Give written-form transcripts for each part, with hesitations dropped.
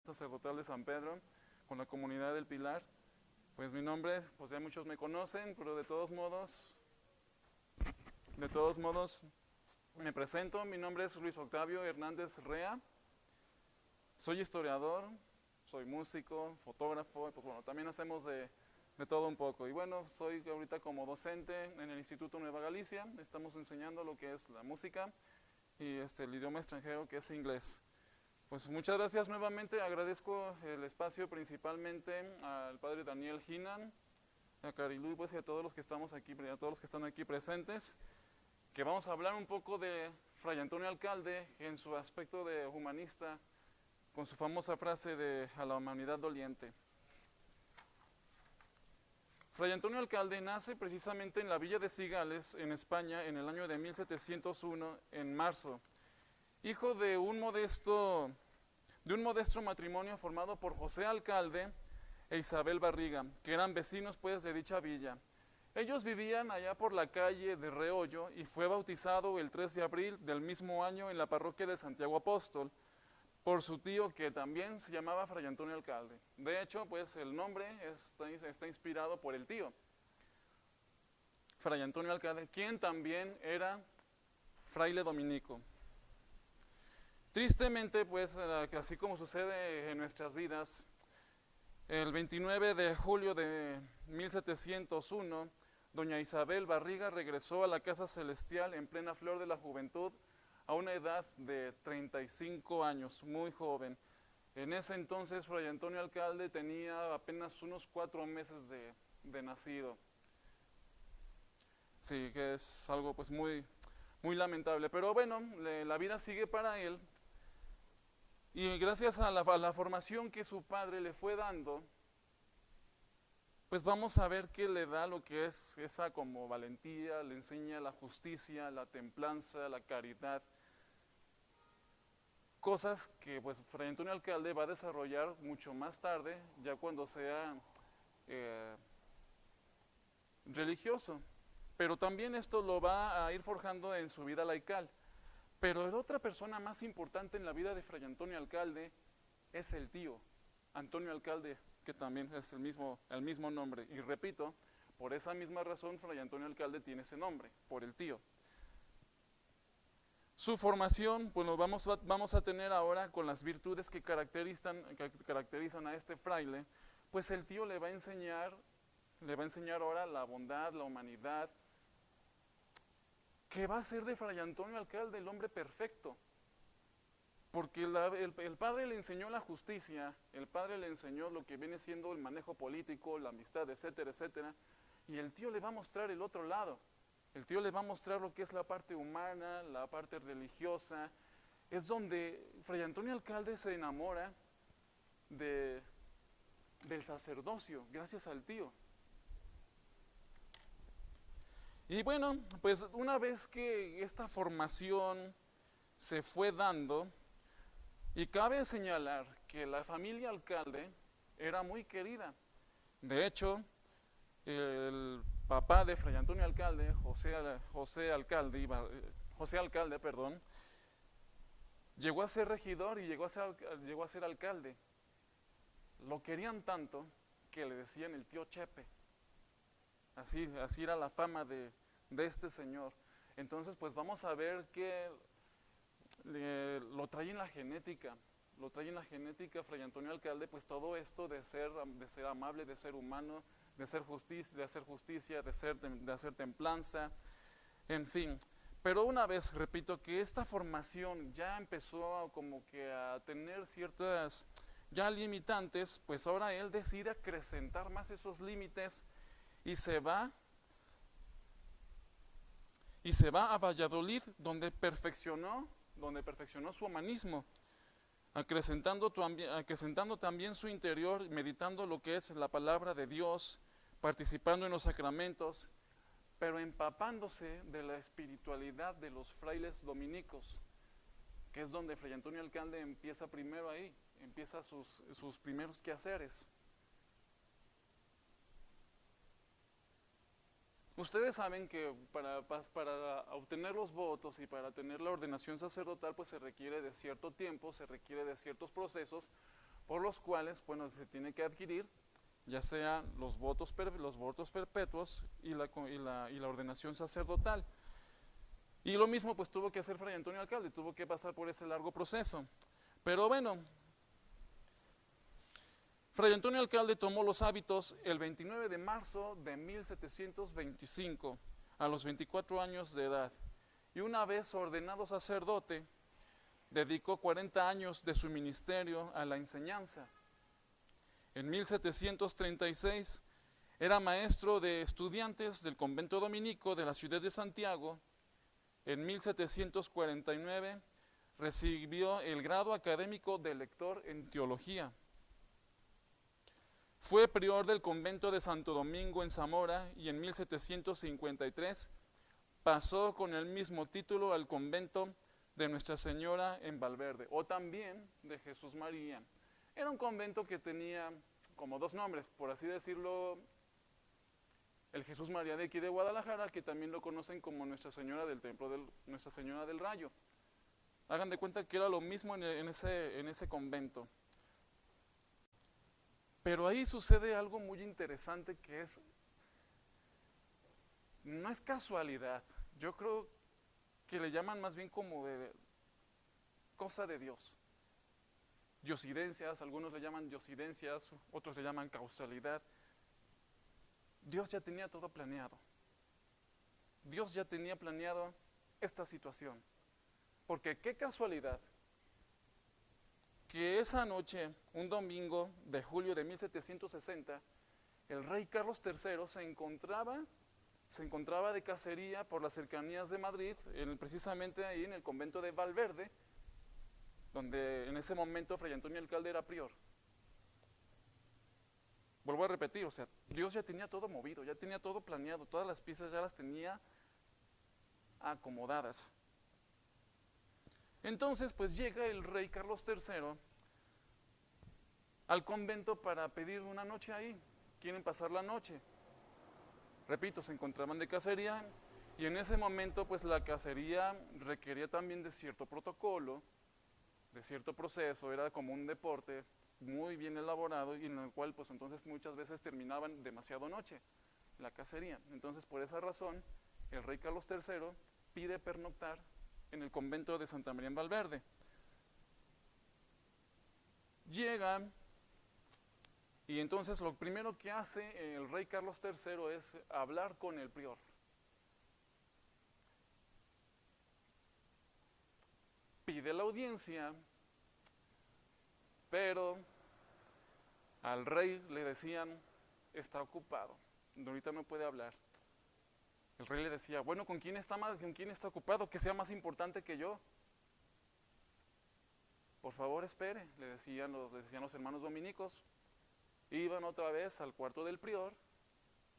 sacerdotal de San Pedro con la comunidad del Pilar. Pues mi nombre, pues ya muchos me conocen, pero de todos modos me presento. Mi nombre es Luis Octavio Hernández Rea. Soy historiador, soy músico, fotógrafo, pues bueno, también hacemos de todo un poco. Y bueno, soy ahorita como docente en el Instituto Nueva Galicia. Estamos enseñando lo que es la música y el idioma extranjero, que es inglés. Pues muchas gracias nuevamente, agradezco el espacio principalmente al padre Daniel Hinan, a Carilu, pues, y a todos los que estamos aquí, a todos los que están aquí presentes, que vamos a hablar un poco de Fray Antonio Alcalde en su aspecto de humanista, con su famosa frase de a la humanidad doliente. Fray Antonio Alcalde nace precisamente en la villa de Cigales, en España, en el año de 1701, en marzo. Hijo de un modesto matrimonio formado por José Alcalde e Isabel Barriga, que eran vecinos pues de dicha villa. Ellos vivían allá por la calle de Reollo y fue bautizado el 3 de abril del mismo año en la parroquia de Santiago Apóstol por su tío, que también se llamaba Fray Antonio Alcalde. De hecho, pues el nombre está inspirado por el tío, Fray Antonio Alcalde, quien también era fraile dominico. Tristemente, pues, así como sucede en nuestras vidas, el 29 de julio de 1701, doña Isabel Barriga regresó a la casa celestial en plena flor de la juventud, a una edad de 35 años, muy joven. En ese entonces, Fray Antonio Alcalde tenía apenas unos 4 meses de nacido. Sí, que es algo pues muy lamentable, pero bueno, la vida sigue para él. Y gracias a la formación que su padre le fue dando, pues vamos a ver que le da lo que es esa como valentía, le enseña la justicia, la templanza, la caridad. Cosas que pues Fray Antonio Alcalde va a desarrollar mucho más tarde, ya cuando sea religioso. Pero también esto lo va a ir forjando en su vida laical. Pero la otra persona más importante en la vida de Fray Antonio Alcalde es el tío, Antonio Alcalde, que también es el mismo nombre. Y repito, por esa misma razón Fray Antonio Alcalde tiene ese nombre, por el tío. Su formación, pues lo vamos a tener ahora con las virtudes que caracterizan a este fraile, pues el tío le va a enseñar ahora la bondad, la humanidad, que va a ser de Fray Antonio Alcalde el hombre perfecto. Porque el padre le enseñó la justicia, el padre le enseñó lo que viene siendo el manejo político, la amistad, etcétera, etcétera, y el tío le va a mostrar el otro lado. El tío le va a mostrar lo que es la parte humana, la parte religiosa. Es donde Fray Antonio Alcalde se enamora del sacerdocio, gracias al tío. Y bueno, pues una vez que esta formación se fue dando, y cabe señalar que la familia Alcalde era muy querida. De hecho, el papá de Fray Antonio Alcalde, José Alcalde, llegó a ser regidor y llegó a ser alcalde. Lo querían tanto que le decían el tío Chepe. Así era la fama de este señor. Entonces, pues vamos a ver que lo trae en la genética. Lo trae en la genética Fray Antonio Alcalde, pues todo esto de ser amable, de ser humano, de hacer justicia, de hacer templanza, en fin. Pero una vez, repito, que esta formación ya empezó como que a tener ciertas ya limitantes, pues ahora él decide acrecentar más esos límites y se va a Valladolid, donde perfeccionó su humanismo, acrecentando también su interior, meditando lo que es la palabra de Dios, participando en los sacramentos, pero empapándose de la espiritualidad de los frailes dominicos, que es donde Fray Antonio Alcalde empieza primero ahí, empieza sus primeros quehaceres. Ustedes saben que para obtener los votos y para tener la ordenación sacerdotal, pues se requiere de cierto tiempo, se requiere de ciertos procesos, por los cuales, bueno, se tiene que adquirir, ya sea los votos perpetuos y la ordenación sacerdotal. Y lo mismo pues tuvo que hacer Fray Antonio Alcalde, tuvo que pasar por ese largo proceso. Pero bueno, Fray Antonio Alcalde tomó los hábitos el 29 de marzo de 1725, a los 24 años de edad. Y una vez ordenado sacerdote, dedicó 40 años de su ministerio a la enseñanza. En 1736 era maestro de estudiantes del convento dominico de la ciudad de Santiago. En 1749 recibió el grado académico de lector en teología. Fue prior del convento de Santo Domingo en Zamora y en 1753 pasó con el mismo título al convento de Nuestra Señora en Valverde, o también de Jesús María. Era un convento que tenía como dos nombres, por así decirlo, el Jesús María de aquí de Guadalajara, que también lo conocen como Nuestra Señora del Templo, Nuestra Señora del Rayo. Hagan de cuenta que era lo mismo en ese convento. Pero ahí sucede algo muy interesante que no es casualidad, yo creo que le llaman más bien como de cosa de Dios. Diosidencias, algunos le llaman diosidencias, otros le llaman causalidad. Dios ya tenía todo planeado. Dios ya tenía planeado esta situación. Porque qué casualidad que esa noche, un domingo de julio de 1760, el rey Carlos III se encontraba de cacería por las cercanías de Madrid, precisamente ahí en el convento de Valverde, donde en ese momento Fray Antonio Alcalde era prior. Vuelvo a repetir, o sea, Dios ya tenía todo movido, ya tenía todo planeado, todas las piezas ya las tenía acomodadas. Entonces, pues llega el rey Carlos III al convento para pedir una noche ahí. Quieren pasar la noche. Repito, se encontraban de cacería y en ese momento, pues la cacería requería también de cierto protocolo, de cierto proceso, era como un deporte muy bien elaborado y en el cual, pues entonces muchas veces terminaban demasiado noche la cacería. Entonces, por esa razón, el rey Carlos III pide pernoctar en el convento de Santa María en Valverde. Llega y entonces lo primero que hace el rey Carlos III es hablar con el prior. Pide la audiencia, pero al rey le decían, está ocupado, ahorita no puede hablar. El rey le decía, bueno, ¿con quién está ocupado? Que sea más importante que yo. Por favor, espere, le decían los hermanos dominicos. Iban otra vez al cuarto del prior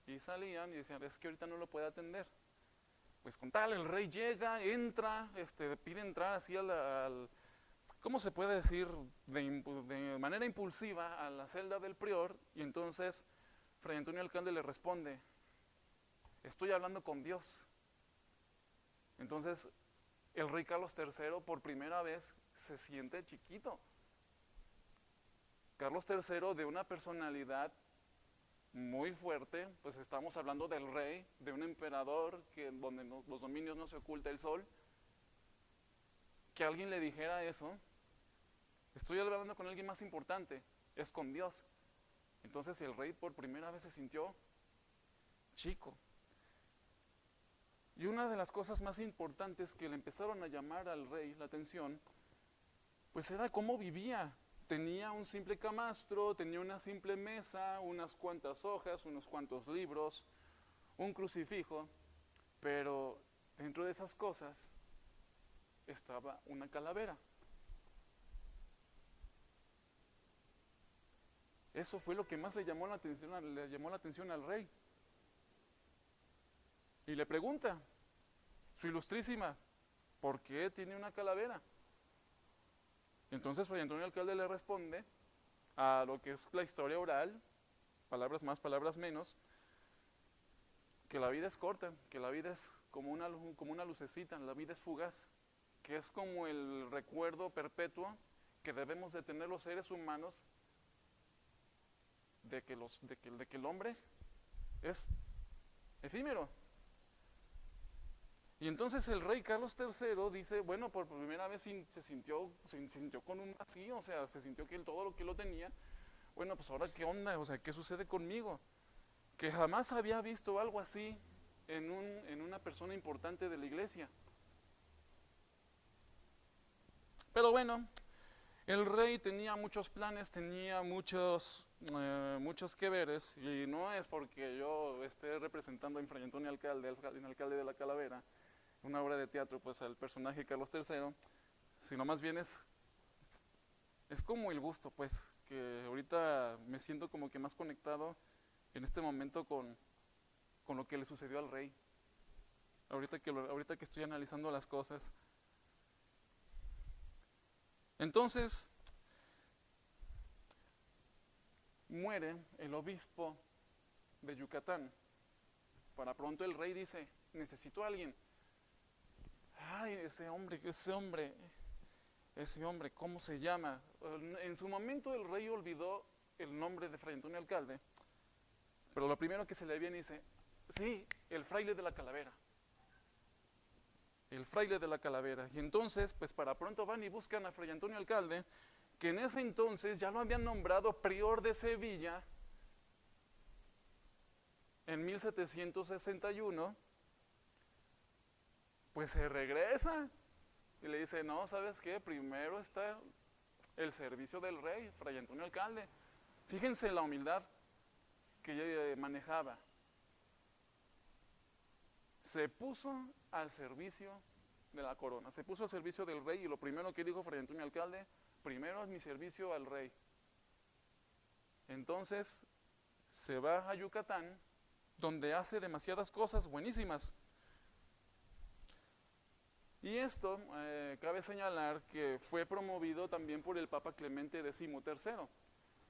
y salían y decían, es que ahorita no lo puede atender. Pues con tal, el rey llega, entra, pide entrar así ¿cómo se puede decir? De manera impulsiva a la celda del prior, y entonces Fray Antonio Alcalde le responde, estoy hablando con Dios. Entonces el rey Carlos III por primera vez se siente chiquito. Carlos III, de una personalidad muy fuerte, pues estamos hablando del rey, de un emperador donde los dominios no se oculta el sol, que alguien le dijera eso, estoy hablando con alguien más importante, es con Dios. Entonces el rey por primera vez se sintió chico. Y una de las cosas más importantes que le empezaron a llamar al rey la atención, pues era cómo vivía. Tenía un simple camastro, tenía una simple mesa, unas cuantas hojas, unos cuantos libros, un crucifijo, pero dentro de esas cosas estaba una calavera. Eso fue lo que más le llamó la atención al rey. Y le pregunta, su ilustrísima, ¿por qué tiene una calavera? Entonces Fray Antonio Alcalde le responde a lo que es la historia oral, palabras más, palabras menos, que la vida es corta, que la vida es como una lucecita, la vida es fugaz, que es como el recuerdo perpetuo que debemos de tener los seres humanos, de que el hombre es efímero. Y entonces el rey Carlos III dice, bueno, por primera vez se sintió con un vacío, o sea, se sintió que todo lo que lo tenía, bueno, pues ahora qué onda, o sea, ¿qué sucede conmigo? Que jamás había visto algo así en una persona importante de la iglesia. Pero bueno, el rey tenía muchos planes, tenía muchos que veres, y no es porque yo esté representando a Fray Antonio Alcalde, el alcalde de la Calavera, una obra de teatro, pues al personaje Carlos III, sino más bien es como el gusto, pues, que ahorita me siento como que más conectado en este momento con lo que le sucedió al rey. Ahorita que estoy analizando las cosas. Entonces, muere el obispo de Yucatán. Para pronto el rey dice, necesito a alguien. Ay, ese hombre, ¿cómo se llama? En su momento el rey olvidó el nombre de Fray Antonio Alcalde, pero lo primero que se le viene dice, sí, el fraile de la Calavera. El fraile de la Calavera. Y entonces, pues para pronto van y buscan a Fray Antonio Alcalde, que en ese entonces ya lo habían nombrado prior de Sevilla en 1761. Pues se regresa y le dice, no, ¿sabes qué? Primero está el servicio del rey, Fray Antonio Alcalde. Fíjense la humildad que ella manejaba. Se puso al servicio de la corona, se puso al servicio del rey, y lo primero que dijo Fray Antonio Alcalde, primero es mi servicio al rey. Entonces se va a Yucatán, donde hace demasiadas cosas buenísimas. Y esto, cabe señalar que fue promovido también por el Papa Clemente XIII.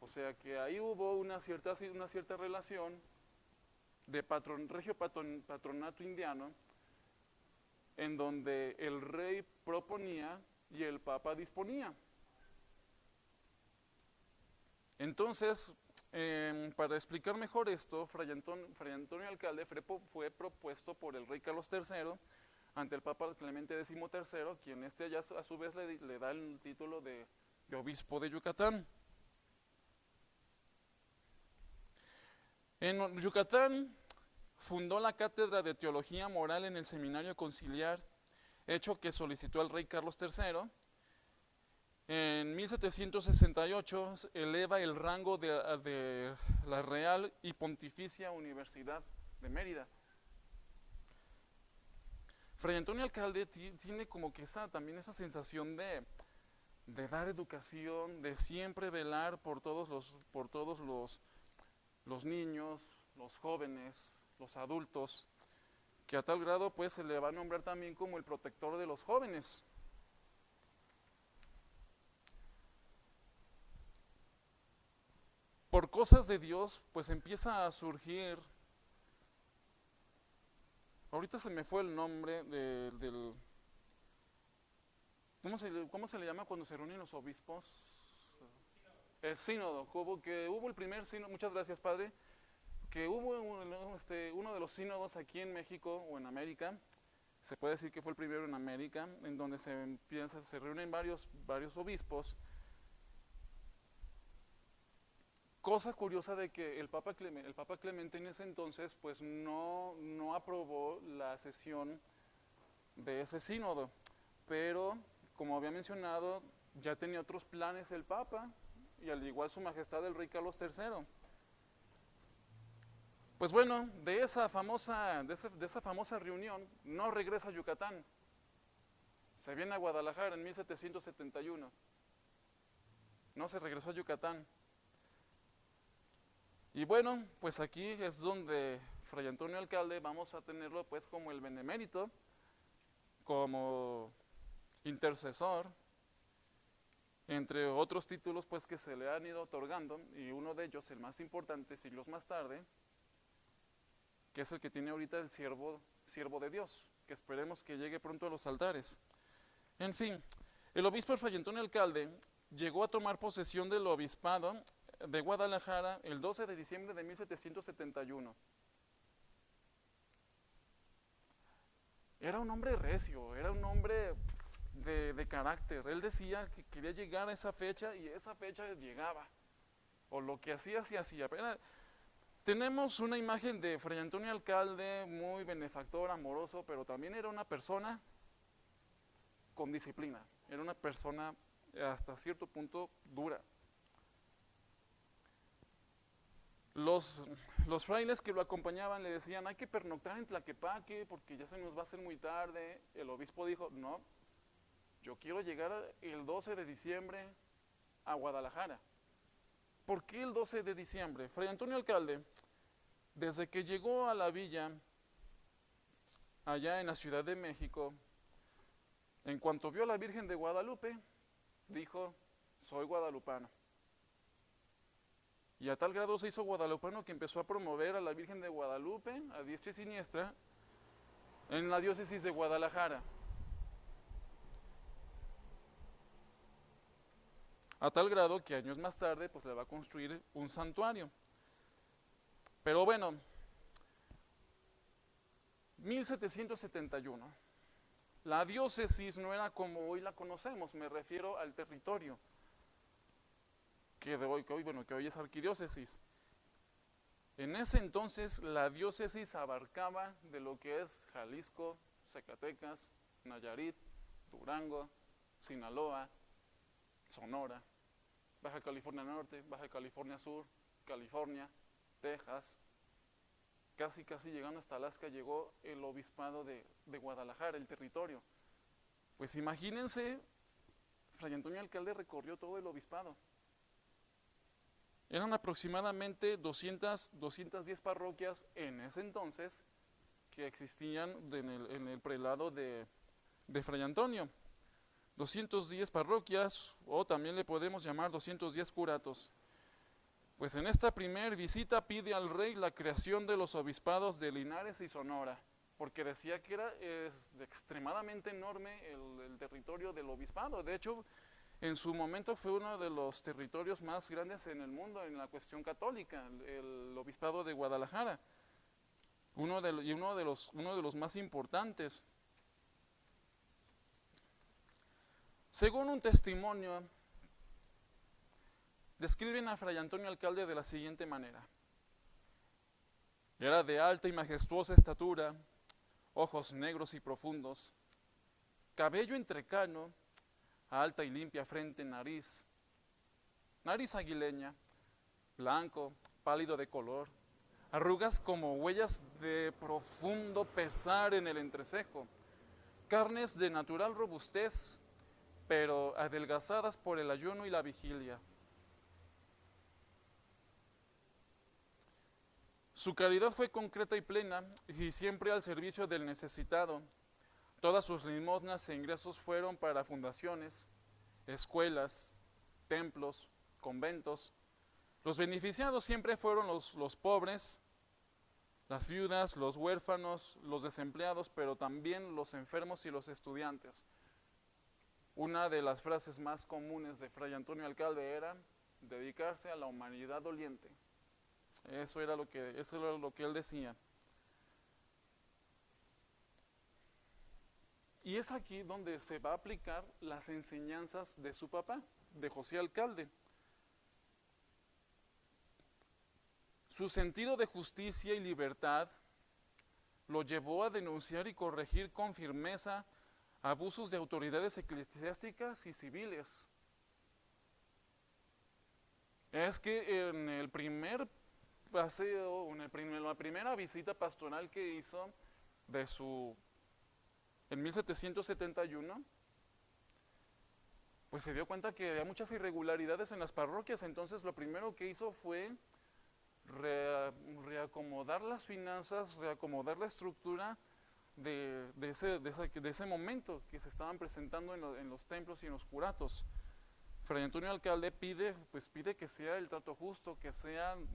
O sea que ahí hubo una cierta relación de regio patronato indiano, en donde el rey proponía y el Papa disponía. Entonces, para explicar mejor esto, Fray Antonio Alcalde fue propuesto por el rey Carlos III ante el Papa Clemente XIII, quien ya a su vez le da el título de obispo de Yucatán. En Yucatán fundó la cátedra de Teología Moral en el Seminario Conciliar, hecho que solicitó al rey Carlos III. En 1768 eleva el rango de la Real y Pontificia Universidad de Mérida. Fray Antonio Alcalde tiene como que también esa sensación de dar educación, de siempre velar por todos los niños, los jóvenes, los adultos, que a tal grado pues se le va a nombrar también como el protector de los jóvenes. Por cosas de Dios, pues empieza a surgir. Ahorita se me fue el nombre del... ¿Cómo se le llama cuando se reúnen los obispos? El sínodo. Hubo el primer sínodo, muchas gracias, padre, que hubo uno de los sínodos aquí en México o en América. Se puede decir que fue el primero en América, en donde se reúnen varios obispos. Cosa curiosa de que el Papa Clemente en ese entonces pues no aprobó la sesión de ese sínodo, pero como había mencionado, ya tenía otros planes el Papa, y al igual su majestad el rey Carlos III. Pues bueno, de esa famosa reunión no regresa a Yucatán, se viene a Guadalajara en 1771, no se regresó a Yucatán. Y bueno, pues aquí es donde Fray Antonio Alcalde vamos a tenerlo pues como el benemérito, como intercesor, entre otros títulos pues que se le han ido otorgando, y uno de ellos, el más importante, siglos más tarde, que es el que tiene ahorita el siervo de Dios, que esperemos que llegue pronto a los altares. En fin, el obispo Fray Antonio Alcalde llegó a tomar posesión del obispado de Guadalajara el 12 de diciembre de 1771. Era un hombre recio, era un hombre de carácter. Él decía que quería llegar a esa fecha y esa fecha llegaba. O lo que hacía, se hacía. Tenemos una imagen de Fray Antonio Alcalde, muy benefactor, amoroso, pero también era una persona con disciplina. Era una persona hasta cierto punto dura. Los frailes que lo acompañaban le decían, hay que pernoctar en Tlaquepaque porque ya se nos va a hacer muy tarde. El obispo dijo, no, yo quiero llegar el 12 de diciembre a Guadalajara. ¿Por qué el 12 de diciembre? Fray Antonio Alcalde, desde que llegó a la villa, allá en la Ciudad de México, en cuanto vio a la Virgen de Guadalupe, dijo, soy guadalupano. Y a tal grado se hizo guadalupano que empezó a promover a la Virgen de Guadalupe, a diestra y siniestra, en la diócesis de Guadalajara. A tal grado que años más tarde pues le va a construir un santuario. Pero bueno, 1771. La diócesis no era como hoy la conocemos, me refiero al territorio, que hoy es arquidiócesis. En ese entonces la diócesis abarcaba de lo que es Jalisco, Zacatecas, Nayarit, Durango, Sinaloa, Sonora, Baja California Norte, Baja California Sur, California, Texas, casi llegando hasta Alaska llegó el obispado de Guadalajara, el territorio. Pues imagínense, Fray Antonio Alcalde recorrió todo el obispado. Eran aproximadamente 210 parroquias en ese entonces que existían en el prelado de Fray Antonio. 210 parroquias, o también le podemos llamar 210 curatos. Pues en esta primera visita pide al rey la creación de los obispados de Linares y Sonora, porque decía que era extremadamente enorme el territorio del obispado. De hecho, en su momento fue uno de los territorios más grandes en el mundo en la cuestión católica, el obispado de Guadalajara, uno de los más importantes. Según un testimonio, describen a Fray Antonio Alcalde de la siguiente manera. Era de alta y majestuosa estatura, ojos negros y profundos, cabello entrecano, alta y limpia frente, nariz aguileña, blanco, pálido de color, arrugas como huellas de profundo pesar en el entrecejo, carnes de natural robustez, pero adelgazadas por el ayuno y la vigilia. Su caridad fue concreta y plena y siempre al servicio del necesitado. Todas sus limosnas e ingresos fueron para fundaciones, escuelas, templos, conventos. Los beneficiados siempre fueron los pobres, las viudas, los huérfanos, los desempleados, pero también los enfermos y los estudiantes. Una de las frases más comunes de Fray Antonio Alcalde era dedicarse a la humanidad doliente. Eso era lo que él decía. Y es aquí donde se va a aplicar las enseñanzas de su papá, de José Alcalde. Su sentido de justicia y libertad lo llevó a denunciar y corregir con firmeza abusos de autoridades eclesiásticas y civiles. Es que en el primer paseo, la primera visita pastoral que hizo en 1771, pues se dio cuenta que había muchas irregularidades en las parroquias. Entonces lo primero que hizo fue reacomodar las finanzas, reacomodar la estructura de ese momento que se estaban presentando en los templos y en los curatos. Fray Antonio Alcalde pide que sea el trato justo, que sean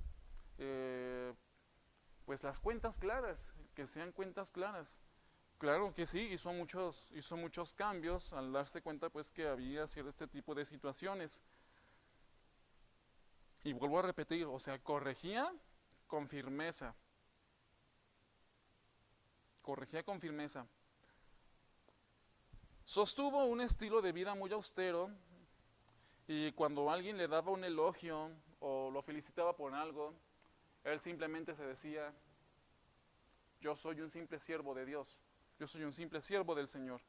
pues las cuentas claras, que sean cuentas claras. Claro que sí, hizo muchos cambios al darse cuenta pues que había este tipo de situaciones. Y vuelvo a repetir, o sea, con firmeza, corregía con firmeza. Sostuvo un estilo de vida muy austero y cuando alguien le daba un elogio o lo felicitaba por algo, él simplemente se decía, yo soy un simple siervo de Dios, yo soy un simple siervo del Señor.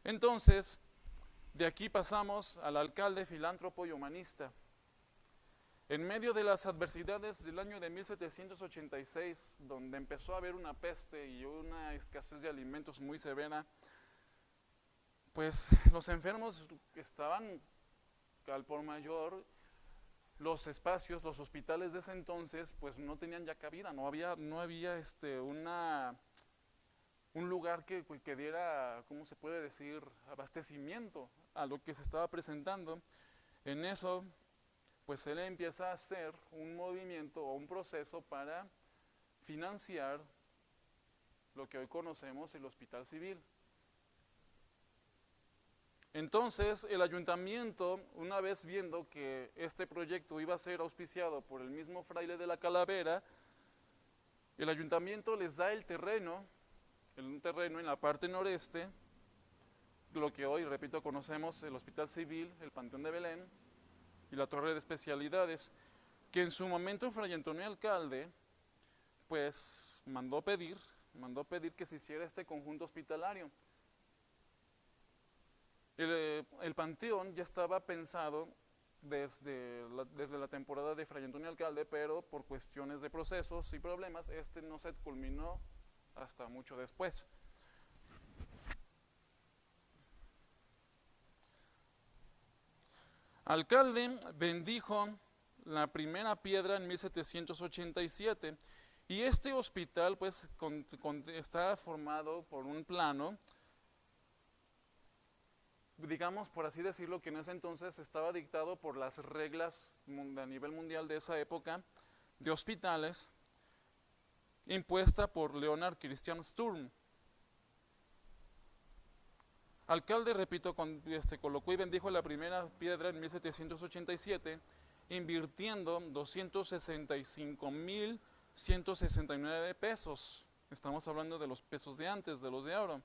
Entonces, de aquí pasamos al alcalde filántropo y humanista. En medio de las adversidades del año de 1786, donde empezó a haber una peste y una escasez de alimentos muy severa, pues los enfermos estaban al por mayor, los espacios, los hospitales de ese entonces, pues no tenían ya cabida, no había un lugar que diera, ¿cómo se puede decir?, abastecimiento a lo que se estaba presentando. En eso, pues él empieza a hacer un movimiento o un proceso para financiar lo que hoy conocemos el Hospital Civil. Entonces, el ayuntamiento, una vez viendo que este proyecto iba a ser auspiciado por el mismo fraile de la Calavera, el ayuntamiento les da el terreno, un terreno en la parte noreste, lo que hoy, repito, conocemos el Hospital Civil, el Panteón de Belén y la Torre de Especialidades, que en su momento Fray Antonio Alcalde, pues mandó pedir que se hiciera este conjunto hospitalario. El panteón ya estaba pensado desde la temporada de Fray Antonio Alcalde, pero por cuestiones de procesos y problemas, no se culminó hasta mucho después. Alcalde bendijo la primera piedra en 1787 y este hospital pues está formado por un plano, digamos, por así decirlo, que en ese entonces estaba dictado por las reglas a nivel mundial de esa época de hospitales, impuesta por Leonard Christian Sturm. Alcalde, repito, colocó y bendijo la primera piedra en 1787, invirtiendo 265,169 pesos. Estamos hablando de los pesos de antes, de los de ahora.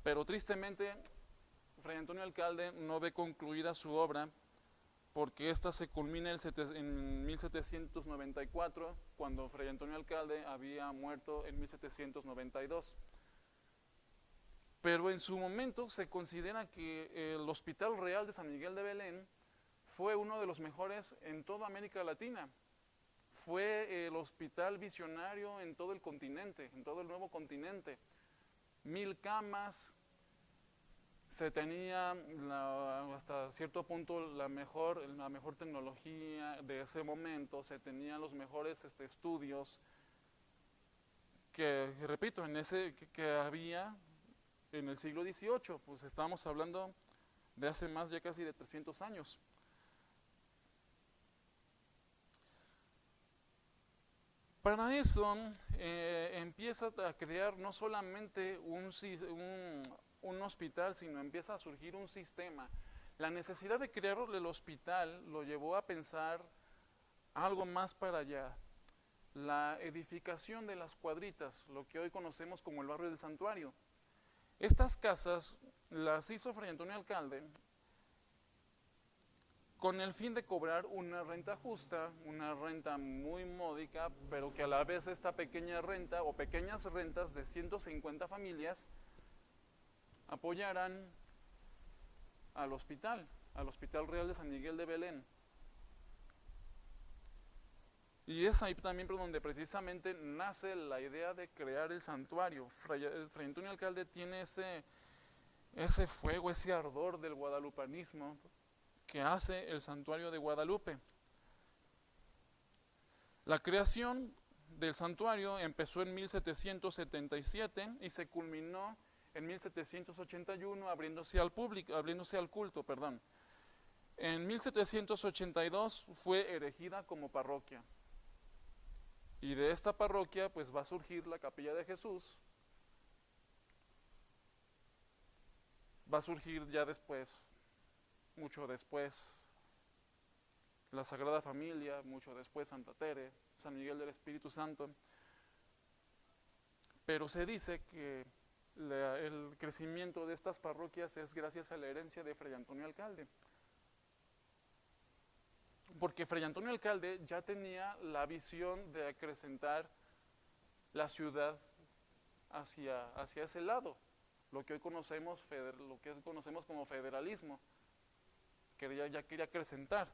Pero tristemente, Fray Antonio Alcalde no ve concluida su obra porque esta se culmina en 1794, cuando Fray Antonio Alcalde había muerto en 1792. Pero en su momento se considera que el Hospital Real de San Miguel de Belén fue uno de los mejores en toda América Latina. Fue el hospital visionario en todo el continente, en todo el nuevo continente. 1000 camas, se tenía hasta cierto punto la mejor tecnología de ese momento, se tenían los mejores estudios que repito, que había en el siglo XVIII, pues estábamos hablando de hace más ya casi de 300 años. Para eso empieza a crear no solamente un hospital, sino empieza a surgir un sistema. La necesidad de crear el hospital lo llevó a pensar algo más para allá. La edificación de las cuadritas, lo que hoy conocemos como el barrio del Santuario. Estas casas las hizo Fray Antonio Alcalde con el fin de cobrar una renta justa, una renta muy módica, pero que a la vez esta pequeña renta o pequeñas rentas de 150 familias apoyaran al Hospital Real de San Miguel de Belén. Y es ahí también por donde precisamente nace la idea de crear el santuario. Fray Antonio Alcalde tiene ese fuego, ese ardor del guadalupanismo que hace el santuario de Guadalupe. La creación del santuario empezó en 1777 y se culminó en 1781 abriéndose al culto. En 1782 fue erigida como parroquia. Y de esta parroquia pues va a surgir la Capilla de Jesús, va a surgir ya después, mucho después, la Sagrada Familia, mucho después Santa Tere, San Miguel del Espíritu Santo. Pero se dice que el crecimiento de estas parroquias es gracias a la herencia de Fray Antonio Alcalde. Porque Fray Antonio Alcalde ya tenía la visión de acrecentar la ciudad hacia ese lado, lo que hoy conocemos como federalismo, que ya quería acrecentar.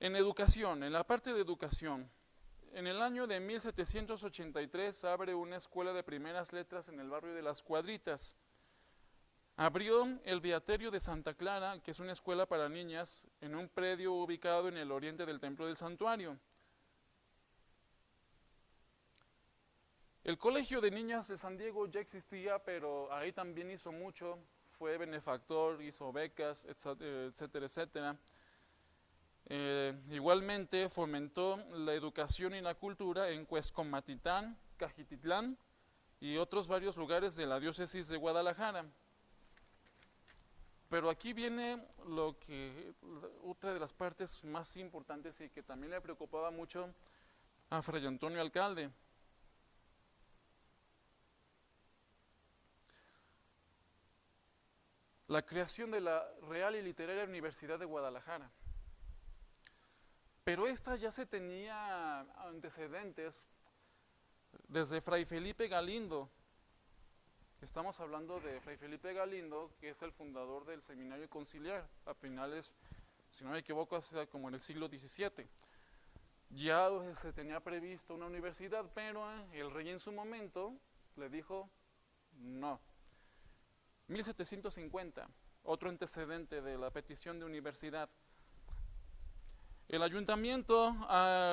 En educación, en la parte de educación, en el año de 1783 abre una escuela de primeras letras en el barrio de Las Cuadritas. Abrió el Beaterio de Santa Clara, que es una escuela para niñas, en un predio ubicado en el oriente del Templo del Santuario. El Colegio de Niñas de San Diego ya existía, pero ahí también hizo mucho, fue benefactor, hizo becas, etcétera, etcétera. Igualmente fomentó la educación y la cultura en Cuescomatitán, Cajititlán y otros varios lugares de la diócesis de Guadalajara. Pero aquí viene otra de las partes más importantes y que también le preocupaba mucho a Fray Antonio Alcalde. La creación de la Real y Literaria Universidad de Guadalajara. Pero esta ya se tenía antecedentes desde Fray Felipe Galindo. Estamos hablando de Fray Felipe Galindo, que es el fundador del Seminario Conciliar, a finales, si no me equivoco, hacia como en el siglo XVII. Ya se tenía previsto una universidad, pero el rey en su momento le dijo no. 1750, otro antecedente de la petición de universidad. El ayuntamiento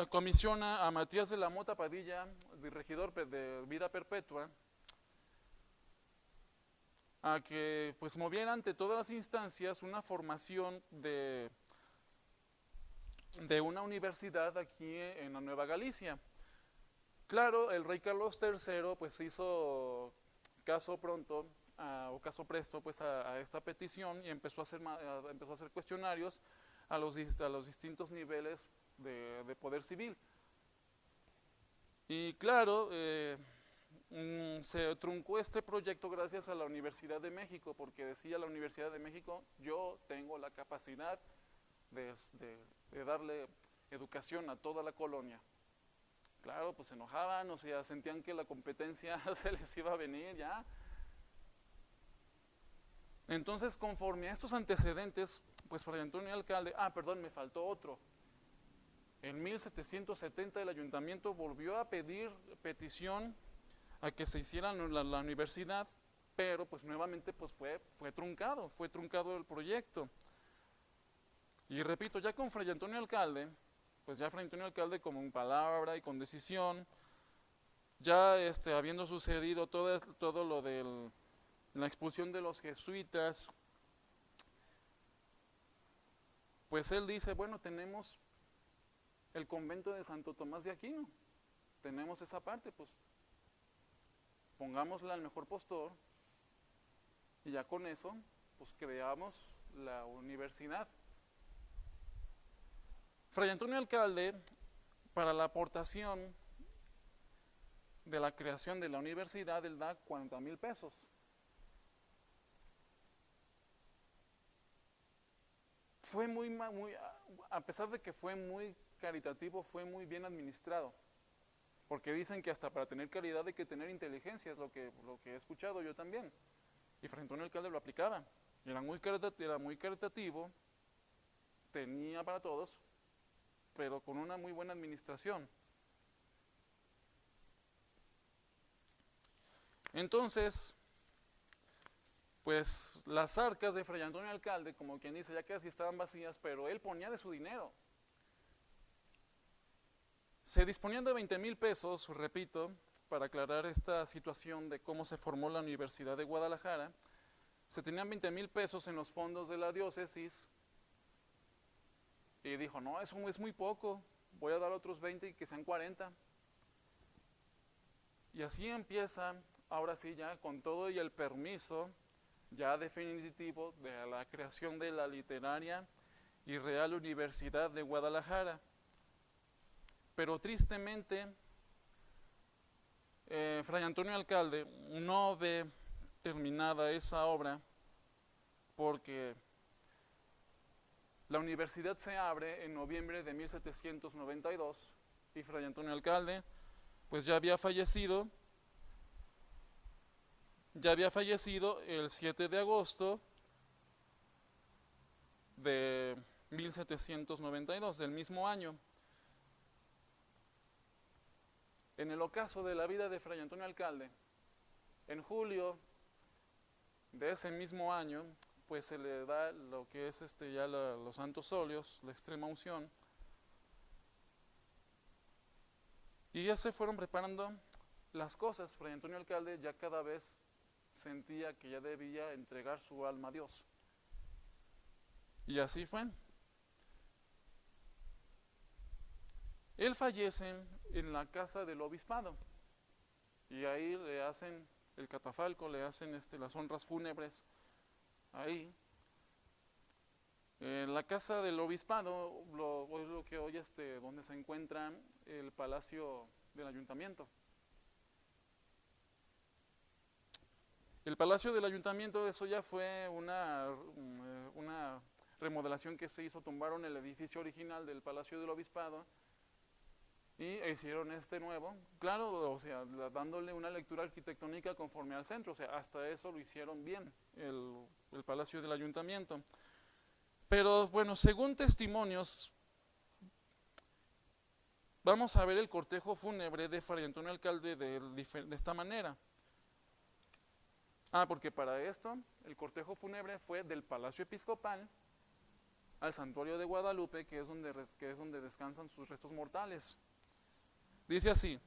comisiona a Matías de la Mota Padilla, regidor de vida perpetua, a que pues moviera ante todas las instancias una formación de una universidad aquí en la Nueva Galicia. Claro, el rey Carlos III pues hizo caso pronto o caso presto pues a esta petición y empezó a hacer cuestionarios a los distintos niveles de poder civil. Y claro, se truncó este proyecto gracias a la Universidad de México, porque decía la Universidad de México, yo tengo la capacidad de darle educación a toda la colonia. Claro, pues se enojaban, o sea, sentían que la competencia se les iba a venir ya. Entonces, conforme a estos antecedentes, pues Fray Antonio Alcalde, me faltó otro. En 1770 el ayuntamiento volvió a pedir petición a que se hiciera la universidad, pero pues nuevamente pues fue truncado el proyecto. Y repito, ya con Fray Antonio Alcalde, pues ya Fray Antonio Alcalde como en palabra y con decisión, ya habiendo sucedido todo lo de la expulsión de los jesuitas, pues él dice, bueno, tenemos el convento de Santo Tomás de Aquino, tenemos esa parte, pues pongámosla al mejor postor y ya con eso, pues creamos la universidad. Fray Antonio Alcalde, para la aportación de la creación de la universidad, él da 40,000 pesos. Fue a pesar de que fue muy caritativo, fue muy bien administrado. Porque dicen que hasta para tener caridad hay que tener inteligencia, es lo que he escuchado yo también. Y Fray Antonio Alcalde lo aplicaba. Era muy caritativo, tenía para todos, pero con una muy buena administración. Entonces, pues las arcas de Fray Antonio Alcalde, como quien dice, ya casi estaban vacías, pero él ponía de su dinero. Se disponían de 20,000 pesos, repito, para aclarar esta situación de cómo se formó la Universidad de Guadalajara. Se tenían 20,000 pesos en los fondos de la diócesis Y dijo, no, eso es muy poco, voy a dar otros 20 y que sean 40. Y así empieza, ahora sí ya, con todo y el permiso ya definitivo de la creación de la Literaria y Real Universidad de Guadalajara. Pero tristemente, Fray Antonio Alcalde no ve terminada esa obra porque la universidad se abre en noviembre de 1792 y Fray Antonio Alcalde pues ya había fallecido el 7 de agosto de 1792, del mismo año. En el ocaso de la vida de Fray Antonio Alcalde, en julio de ese mismo año, pues se le da lo que es ya los santos óleos, la extrema unción, y ya se fueron preparando las cosas. Fray Antonio Alcalde ya cada vez sentía que ya debía entregar su alma a Dios. Y así fue. Él fallece en la casa del obispado y ahí le hacen el catafalco, le hacen las honras fúnebres ahí. En la casa del obispado, es lo que hoy donde se encuentra el palacio del ayuntamiento. El palacio del ayuntamiento, eso ya fue una remodelación que se hizo, tumbaron el edificio original del palacio del obispado y hicieron este nuevo, claro, o sea, dándole una lectura arquitectónica conforme al centro, o sea, hasta eso lo hicieron bien, el palacio del ayuntamiento. Pero bueno, según testimonios, vamos a ver el cortejo fúnebre de Fray Antonio Alcalde de esta manera. Porque para esto, el cortejo fúnebre fue del Palacio Episcopal al Santuario de Guadalupe, que es donde descansan sus restos mortales. Dice así: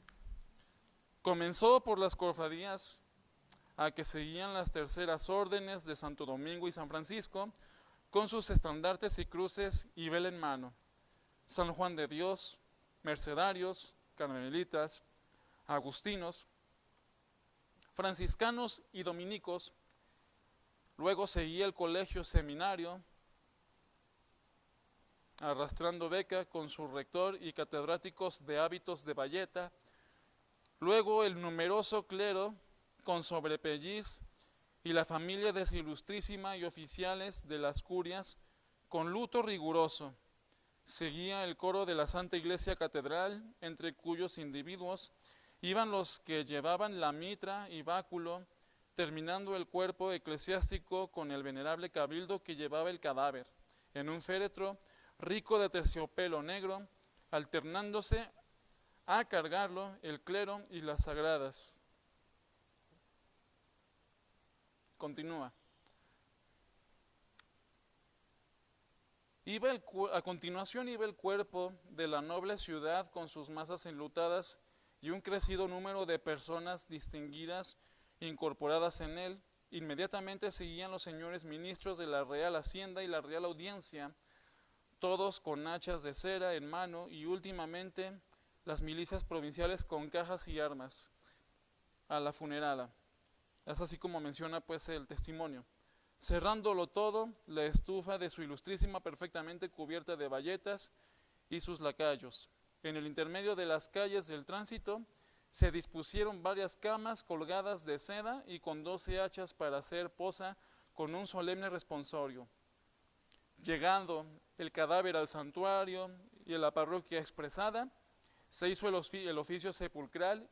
comenzó por las cofradías a que seguían las terceras órdenes de Santo Domingo y San Francisco, con sus estandartes y cruces y vela en mano. San Juan de Dios, mercedarios, carmelitas, agustinos, franciscanos y dominicos. Luego seguía el colegio seminario, arrastrando beca con su rector y catedráticos de hábitos de bayeta. Luego el numeroso clero con sobrepelliz y la familia de su ilustrísima y oficiales de las curias con luto riguroso. Seguía el coro de la Santa Iglesia Catedral, entre cuyos individuos iban los que llevaban la mitra y báculo, terminando el cuerpo eclesiástico con el venerable cabildo que llevaba el cadáver, en un féretro rico de terciopelo negro, alternándose a cargarlo el clero y las sagradas. Continúa. A continuación iba el cuerpo de la noble ciudad con sus masas enlutadas y un crecido número de personas distinguidas incorporadas en él. Inmediatamente seguían los señores ministros de la Real Hacienda y la Real Audiencia, todos con hachas de cera en mano, y últimamente las milicias provinciales con cajas y armas a la funerala. Es así como menciona pues el testimonio. Cerrándolo todo, la estufa de su ilustrísima perfectamente cubierta de bayetas y sus lacayos. En el intermedio de las calles del tránsito se dispusieron varias camas colgadas de seda y con 12 hachas para hacer posa con un solemne responsorio. Llegando el cadáver al santuario y en la parroquia expresada, se hizo el oficio sepulcral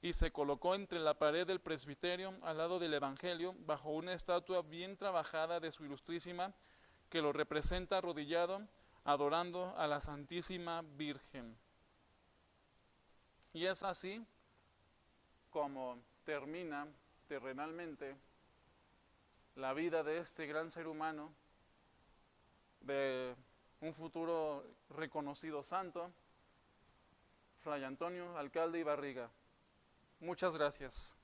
y se colocó entre la pared del presbiterio al lado del evangelio, bajo una estatua bien trabajada de su ilustrísima, que lo representa arrodillado, adorando a la Santísima Virgen. Y es así como termina terrenalmente la vida de este gran ser humano, de un futuro reconocido santo, Fray Antonio Alcalde y Barriga. Muchas gracias.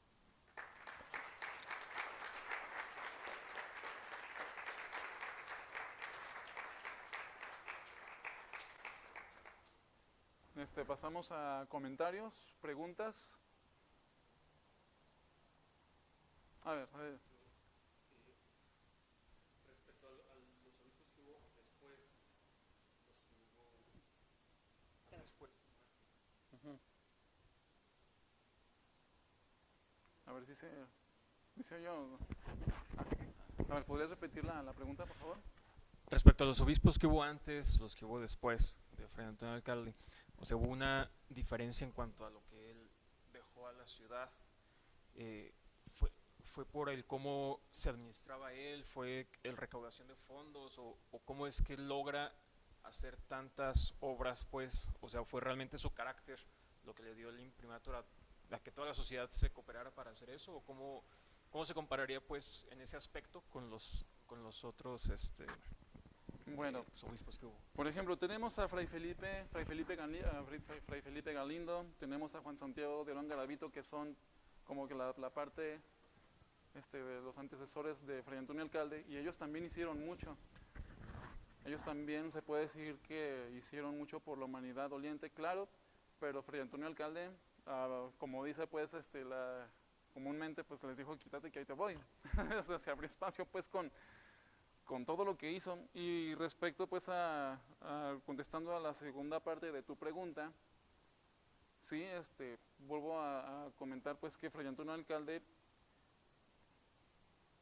Pasamos a comentarios, preguntas. A ver, Respecto a los obispos que hubo después, los que hubo después. uh-huh. A ver si se yo. A ver, ¿podrías repetir la pregunta, por favor? Respecto a los obispos que hubo antes, los que hubo después de Fray Antonio Alcalde, o sea, hubo una diferencia en cuanto a lo que él dejó a la ciudad. Eh, fue por el cómo se administraba él, fue el recaudación de fondos, o cómo es que logra hacer tantas obras, pues, o sea, fue realmente su carácter lo que le dio el imprimatur a que toda la sociedad se cooperara para hacer eso, o cómo se compararía, pues, en ese aspecto con los otros bueno, obispos que hubo. Por ejemplo, tenemos a Fray Felipe Galindo, tenemos a Juan Santiago de León Garavito, que son como que la parte de los antecesores de Fray Antonio Alcalde, y ellos también hicieron mucho. Ellos también se puede decir que hicieron mucho por la humanidad doliente, claro, pero Fray Antonio Alcalde, como dice pues comúnmente pues les dijo quítate que ahí te voy. O sea, se abrió espacio pues con todo lo que hizo. Y respecto pues contestando a la segunda parte de tu pregunta, sí, vuelvo a comentar pues que Fray Antonio Alcalde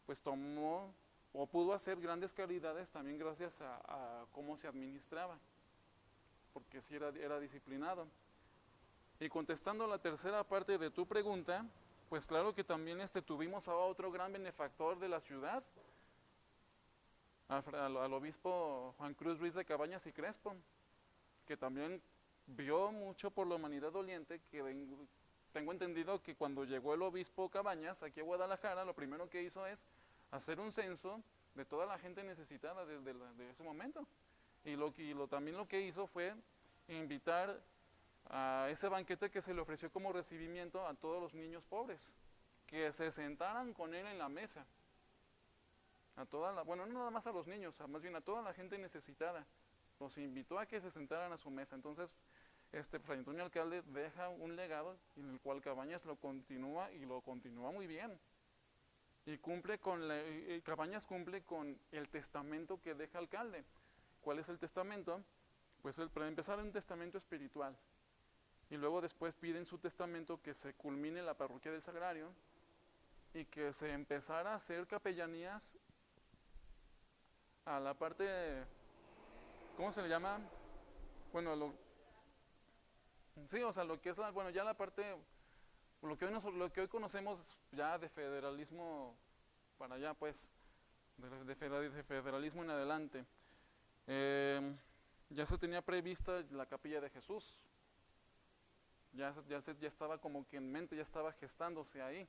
pues tomó o pudo hacer grandes caridades también gracias a cómo se administraba, porque sí era disciplinado. Y contestando a la tercera parte de tu pregunta, pues claro que también tuvimos a otro gran benefactor de la ciudad, al obispo Juan Cruz Ruiz de Cabañas y Crespo, que también vio mucho por la humanidad doliente, que tengo entendido que cuando llegó el obispo Cabañas aquí a Guadalajara, lo primero que hizo es hacer un censo de toda la gente necesitada de ese momento. Y también lo que hizo fue invitar a ese banquete que se le ofreció como recibimiento a todos los niños pobres, que se sentaran con él en la mesa. Bueno, no nada más a los niños, más bien a toda la gente necesitada. Los invitó a que se sentaran a su mesa. Entonces, Fray Antonio Alcalde deja un legado en el cual Cabañas lo continúa y lo continúa muy bien. Y Cabañas cumple con el testamento que deja Alcalde. ¿Cuál es el testamento? Pues para empezar, un testamento espiritual. Y luego después piden su testamento que se culmine la parroquia del Sagrario y que se empezara a hacer capellanías a la parte, ¿cómo se le llama? Bueno, sí, o sea, lo que es ya la parte, lo que hoy conocemos ya de federalismo para allá, pues, de federalismo en adelante. Ya se tenía prevista la capilla de Jesús, ya estaba como que en mente, ya estaba gestándose ahí.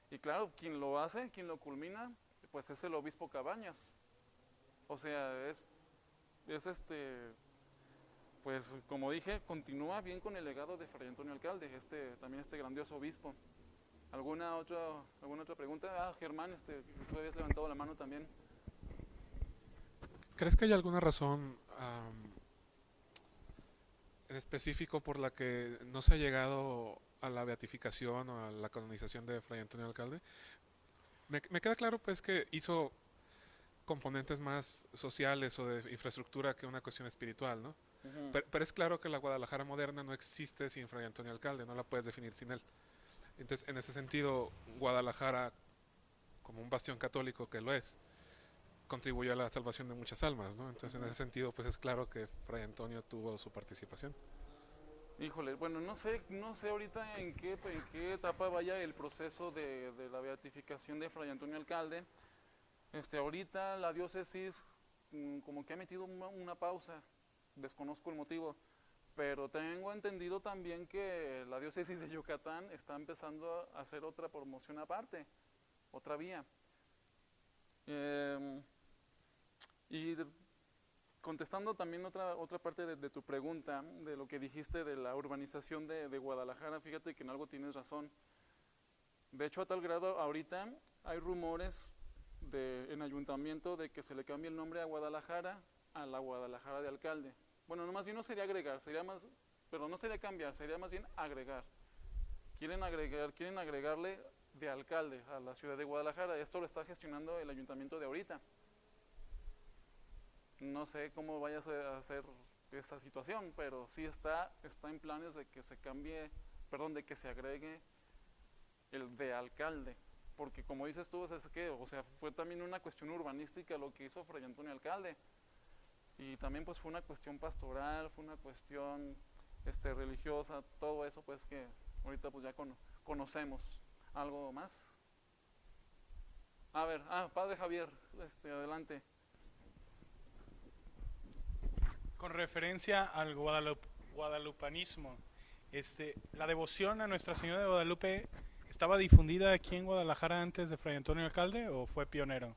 Y claro, quien lo hace, quien lo culmina, pues es el obispo Cabañas. O sea, pues como dije, continúa bien con el legado de Fray Antonio Alcalde, también grandioso obispo. ¿Alguna otra pregunta? Germán, tú habías levantado la mano también. ¿Crees que hay alguna razón en específico por la que no se ha llegado a la beatificación o a la canonización de Fray Antonio Alcalde? Me queda claro pues que hizo componentes más sociales o de infraestructura que una cuestión espiritual, ¿no? Uh-huh. Pero es claro que la Guadalajara moderna no existe sin Fray Antonio Alcalde, no la puedes definir sin él. Entonces, en ese sentido, Guadalajara, como un bastión católico que lo es, contribuyó a la salvación de muchas almas, ¿no? Entonces, en ese sentido, pues es claro que Fray Antonio tuvo su participación. Híjole, bueno, no sé ahorita en qué etapa vaya el proceso de la beatificación de Fray Antonio Alcalde. Ahorita la diócesis como que ha metido una pausa, desconozco el motivo, pero tengo entendido también que la diócesis de Yucatán está empezando a hacer otra promoción aparte, otra vía. Y contestando también otra parte de tu pregunta, de lo que dijiste de la urbanización de Guadalajara, fíjate que en algo tienes razón. De hecho, a tal grado, ahorita hay rumores en ayuntamiento de que se le cambie el nombre a Guadalajara a la Guadalajara de Alcalde. Bueno, no, más bien no sería agregar, sería más pero no sería cambiar, sería más bien agregar. Quieren agregarle de alcalde a la ciudad de Guadalajara. Esto lo está gestionando el ayuntamiento de ahorita. No sé cómo vaya a ser esa situación, pero sí está en planes de que se cambie, perdón, de que se agregue el de alcalde. Porque como dices tú, es que, o sea, fue también una cuestión urbanística lo que hizo Fray Antonio Alcalde. Y también pues fue una cuestión pastoral, fue una cuestión religiosa, todo eso pues que ahorita pues ya conocemos. ¿Algo más? A ver, Padre Javier, adelante. Con referencia al guadalupanismo, la devoción a Nuestra Señora de Guadalupe, ¿estaba difundida aquí en Guadalajara antes de Fray Antonio Alcalde o fue pionero?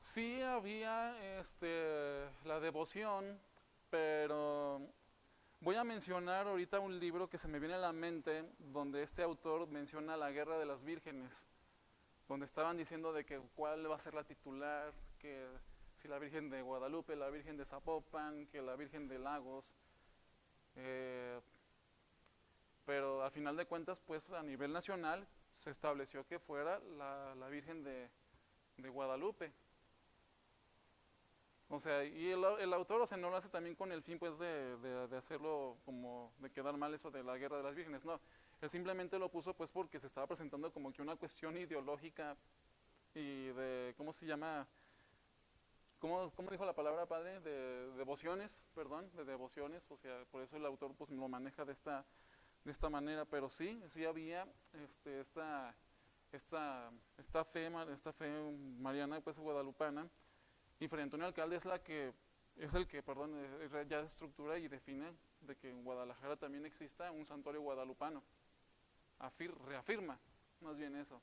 Sí había la devoción, pero voy a mencionar ahorita un libro que se me viene a la mente, donde este autor menciona la Guerra de las Vírgenes, donde estaban diciendo de que cuál va a ser la titular, que si la Virgen de Guadalupe, la Virgen de Zapopan, que la Virgen de Lagos, pero a final de cuentas, pues a nivel nacional se estableció que fuera la Virgen de Guadalupe. O sea, y el autor, o sea, no lo hace también con el fin, pues, de hacerlo como, de quedar mal eso de la Guerra de las Vírgenes, no. Él simplemente lo puso, pues, porque se estaba presentando como que una cuestión ideológica y de, ¿cómo se llama? ¿Cómo dijo la palabra, padre? De devociones, perdón, de devociones, o sea, por eso el autor, pues, lo maneja de esta manera, pero sí había esta fe mariana, pues, guadalupana. Y Fray Antonio Alcalde es el que ya estructura y define de que en Guadalajara también exista un santuario guadalupano. Reafirma más bien eso.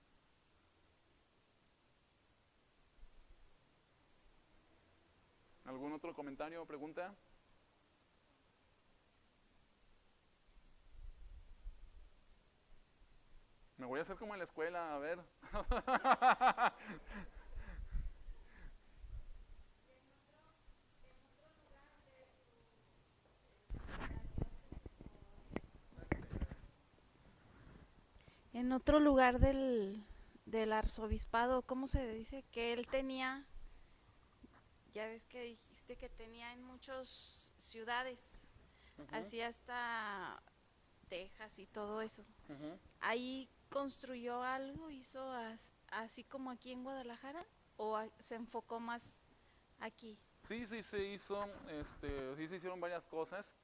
¿Algún otro comentario o pregunta? Me voy a hacer como en la escuela, a ver. En otro lugar del arzobispado, ¿cómo se dice? Que él tenía, ya ves que dijiste que tenía en muchas ciudades, así hasta Texas y todo eso. Ahí construyó algo, hizo así como aquí en Guadalajara, o se enfocó más aquí. Sí se hizo, sí se hicieron varias cosas.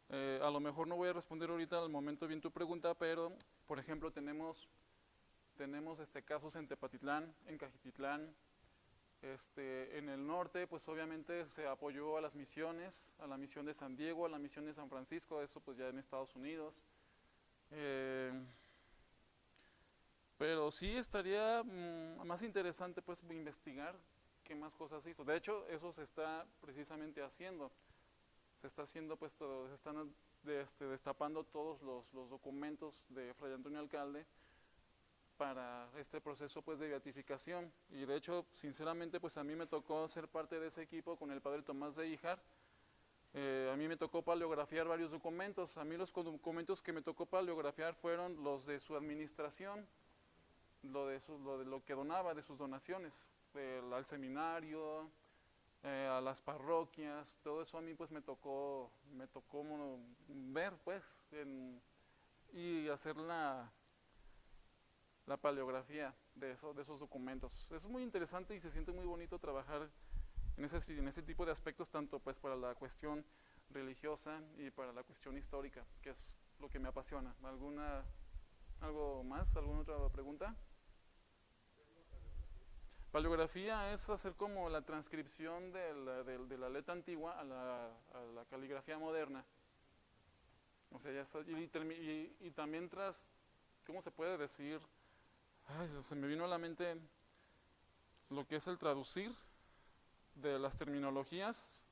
A lo mejor no voy a responder ahorita al momento bien tu pregunta, pero por ejemplo tenemos casos en Tepatitlán, en Cajititlán, en el norte pues obviamente se apoyó a las misiones, a la misión de San Diego, a la misión de San Francisco, eso pues ya en Estados Unidos. Pero sí estaría más interesante pues investigar qué más cosas hizo. De hecho eso se está precisamente haciendo. Se está haciendo pues todo, se están destapando todos los documentos de Fray Antonio Alcalde para este proceso pues de beatificación. Y de hecho, sinceramente, pues a mí me tocó ser parte de ese equipo con el padre Tomás de Híjar. A mí me tocó paleografiar varios documentos. A mí los documentos que me tocó paleografiar fueron los de su administración, lo de lo que donaba, de sus donaciones, al seminario, a las parroquias, todo eso a mí pues me tocó ver pues y hacer la paleografía de esos documentos. Es muy interesante y se siente muy bonito trabajar en ese tipo de aspectos, tanto pues para la cuestión religiosa y para la cuestión histórica, que es lo que me apasiona. ¿Algo más? ¿Alguna otra pregunta? Paleografía es hacer como la transcripción de la letra antigua a la caligrafía moderna. O sea, ya está, y también ¿cómo se puede decir? Ay, se me vino a la mente lo que es el traducir de las terminologías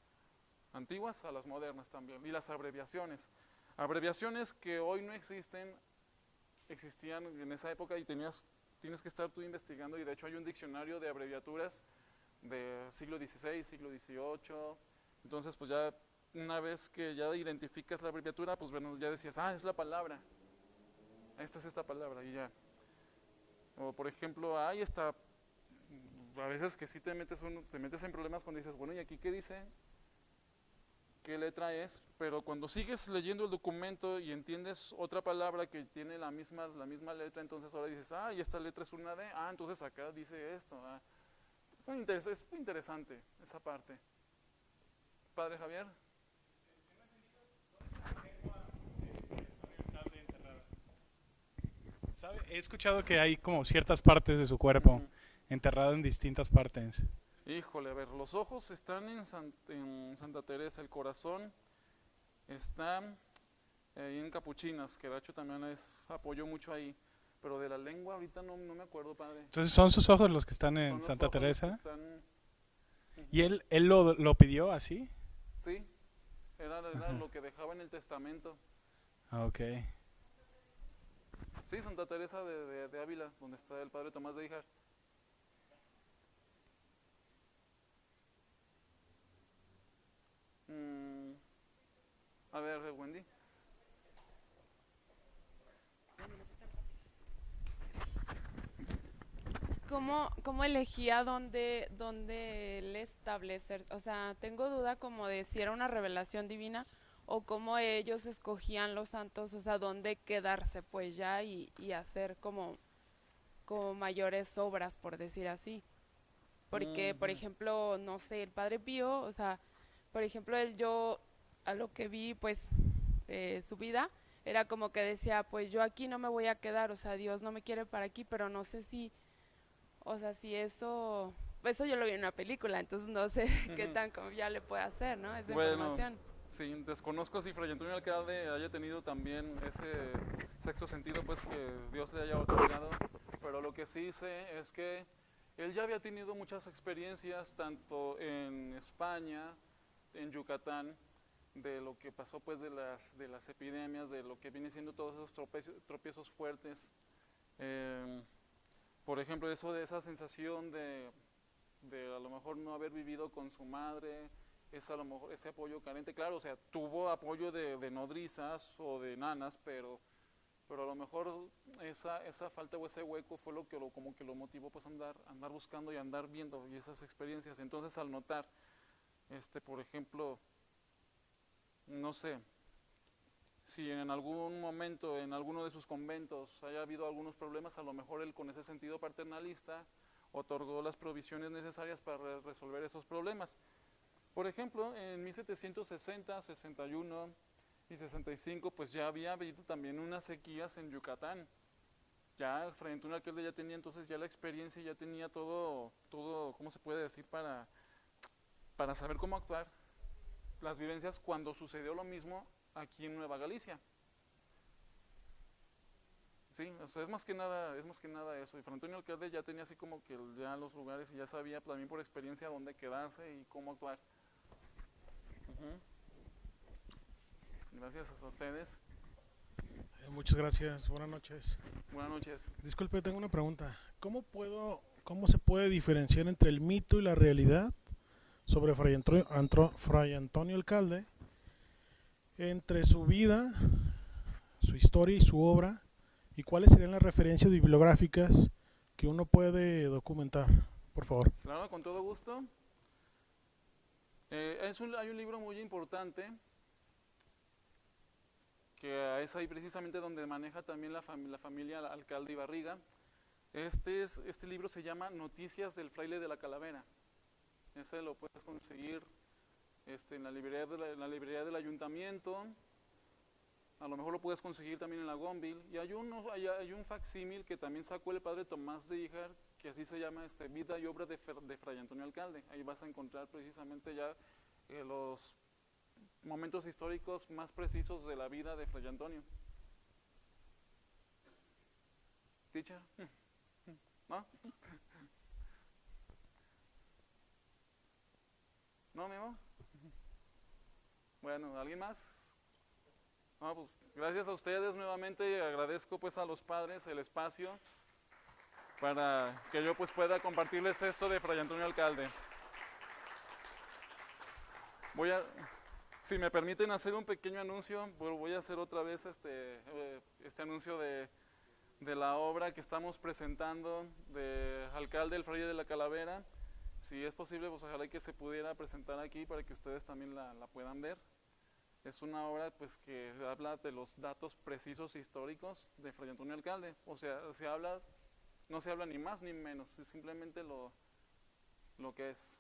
antiguas a las modernas también. Y las abreviaciones. Abreviaciones que hoy no existen, existían en esa época y tienes que estar tú investigando, y de hecho hay un diccionario de abreviaturas de siglo XVI, siglo XVIII, entonces pues ya una vez que ya identificas la abreviatura, pues bueno, ya decías, es la palabra. Esta es esta palabra y ya. O por ejemplo, ahí está. A veces que sí te metes en problemas cuando dices, bueno, ¿y aquí qué dice? ¿Qué letra es? Pero cuando sigues leyendo el documento y entiendes otra palabra que tiene la misma letra, entonces ahora dices, y esta letra es una D, entonces acá dice esto. Es muy interesante esa parte. Padre Javier. ¿Sabe? He escuchado que hay como ciertas partes de su cuerpo enterrado en distintas partes. Híjole, a ver, los ojos están en Santa Teresa, el corazón está ahí en Capuchinas, que de hecho también apoyó mucho ahí, pero de la lengua ahorita no me acuerdo, padre. Entonces son sus ojos los que están en Son los Santa ojos los Teresa. que están- ¿Y él lo pidió así? Sí, era lo que dejaba en el testamento. Ok. Sí, Santa Teresa de Ávila, donde está el padre Tomás de Híjar. A ver, Wendy. ¿Cómo elegía dónde él establecer? O sea, tengo duda como de si era una revelación divina o cómo ellos escogían los santos, o sea, dónde quedarse pues ya y hacer como mayores obras, por decir así. Porque, por ejemplo, no sé, el Padre Pío, o sea, por ejemplo, yo a lo que vi, pues, su vida, era como que decía, pues yo aquí no me voy a quedar, o sea, Dios no me quiere para aquí, pero no sé si, o sea, si eso yo lo vi en una película, entonces no sé qué tan confiable puede hacer, ¿no? Esa información. Sí, desconozco si Fray Antonio Alcalde haya tenido también ese sexto sentido, pues que Dios le haya otorgado, pero lo que sí sé es que él ya había tenido muchas experiencias, tanto en España, en Yucatán, de lo que pasó pues de las epidemias, de lo que viene siendo todos esos tropiezos fuertes. Por ejemplo, eso de esa sensación de a lo mejor no haber vivido con su madre, a lo mejor ese apoyo carente, claro, o sea, tuvo apoyo de nodrizas o de nanas, pero a lo mejor esa falta o ese hueco fue lo que como que lo motivó pues a andar buscando y andar viendo y esas experiencias. Entonces al notar, por ejemplo, no sé, si en algún momento en alguno de sus conventos haya habido algunos problemas, a lo mejor él con ese sentido paternalista otorgó las provisiones necesarias para resolver esos problemas. Por ejemplo, en 1760, 61 y 65, pues ya había habido también unas sequías en Yucatán. Ya Fray Antonio Alcalde ya tenía entonces ya la experiencia, ya tenía todo, ¿cómo se puede decir? Para saber cómo actuar, las vivencias cuando sucedió lo mismo aquí en Nueva Galicia. Sí, o sea, es más que nada eso. Y Fray Antonio Alcalde ya tenía así como que ya los lugares y ya sabía también por experiencia dónde quedarse y cómo actuar. Gracias a ustedes. Muchas gracias, buenas noches. Buenas noches. Disculpe, tengo una pregunta. ¿Cómo se puede diferenciar entre el mito y la realidad sobre Fray Antonio Alcalde, entre su vida, su historia y su obra, y cuáles serían las referencias bibliográficas que uno puede documentar? Por favor. Claro, con todo gusto. Hay un libro muy importante que es ahí precisamente donde maneja también la familia Alcalde y Barriga. Este libro se llama Noticias del Fraile de la Calavera. Ese lo puedes conseguir en la librería del ayuntamiento. A lo mejor lo puedes conseguir también en la Gonville. Y hay un facsímil que también sacó el padre Tomás de Híjar, que así se llama Vida y Obra de Fray Antonio Alcalde. Ahí vas a encontrar precisamente ya los momentos históricos más precisos de la vida de Fray Antonio. ¿Teacher? ¿No? ¿No, Memo? Bueno, ¿alguien más? No, pues gracias a ustedes nuevamente, agradezco pues a los padres el espacio para que yo pues pueda compartirles esto de Fray Antonio Alcalde. Si me permiten hacer un pequeño anuncio, voy a hacer otra vez este anuncio de la obra que estamos presentando de Alcalde el Fraile de la Calavera. Si es posible, pues ojalá que se pudiera presentar aquí para que ustedes también la puedan ver. Es una obra pues que habla de los datos precisos históricos de Fray Antonio Alcalde. O sea, no se habla ni más ni menos, es simplemente lo que es.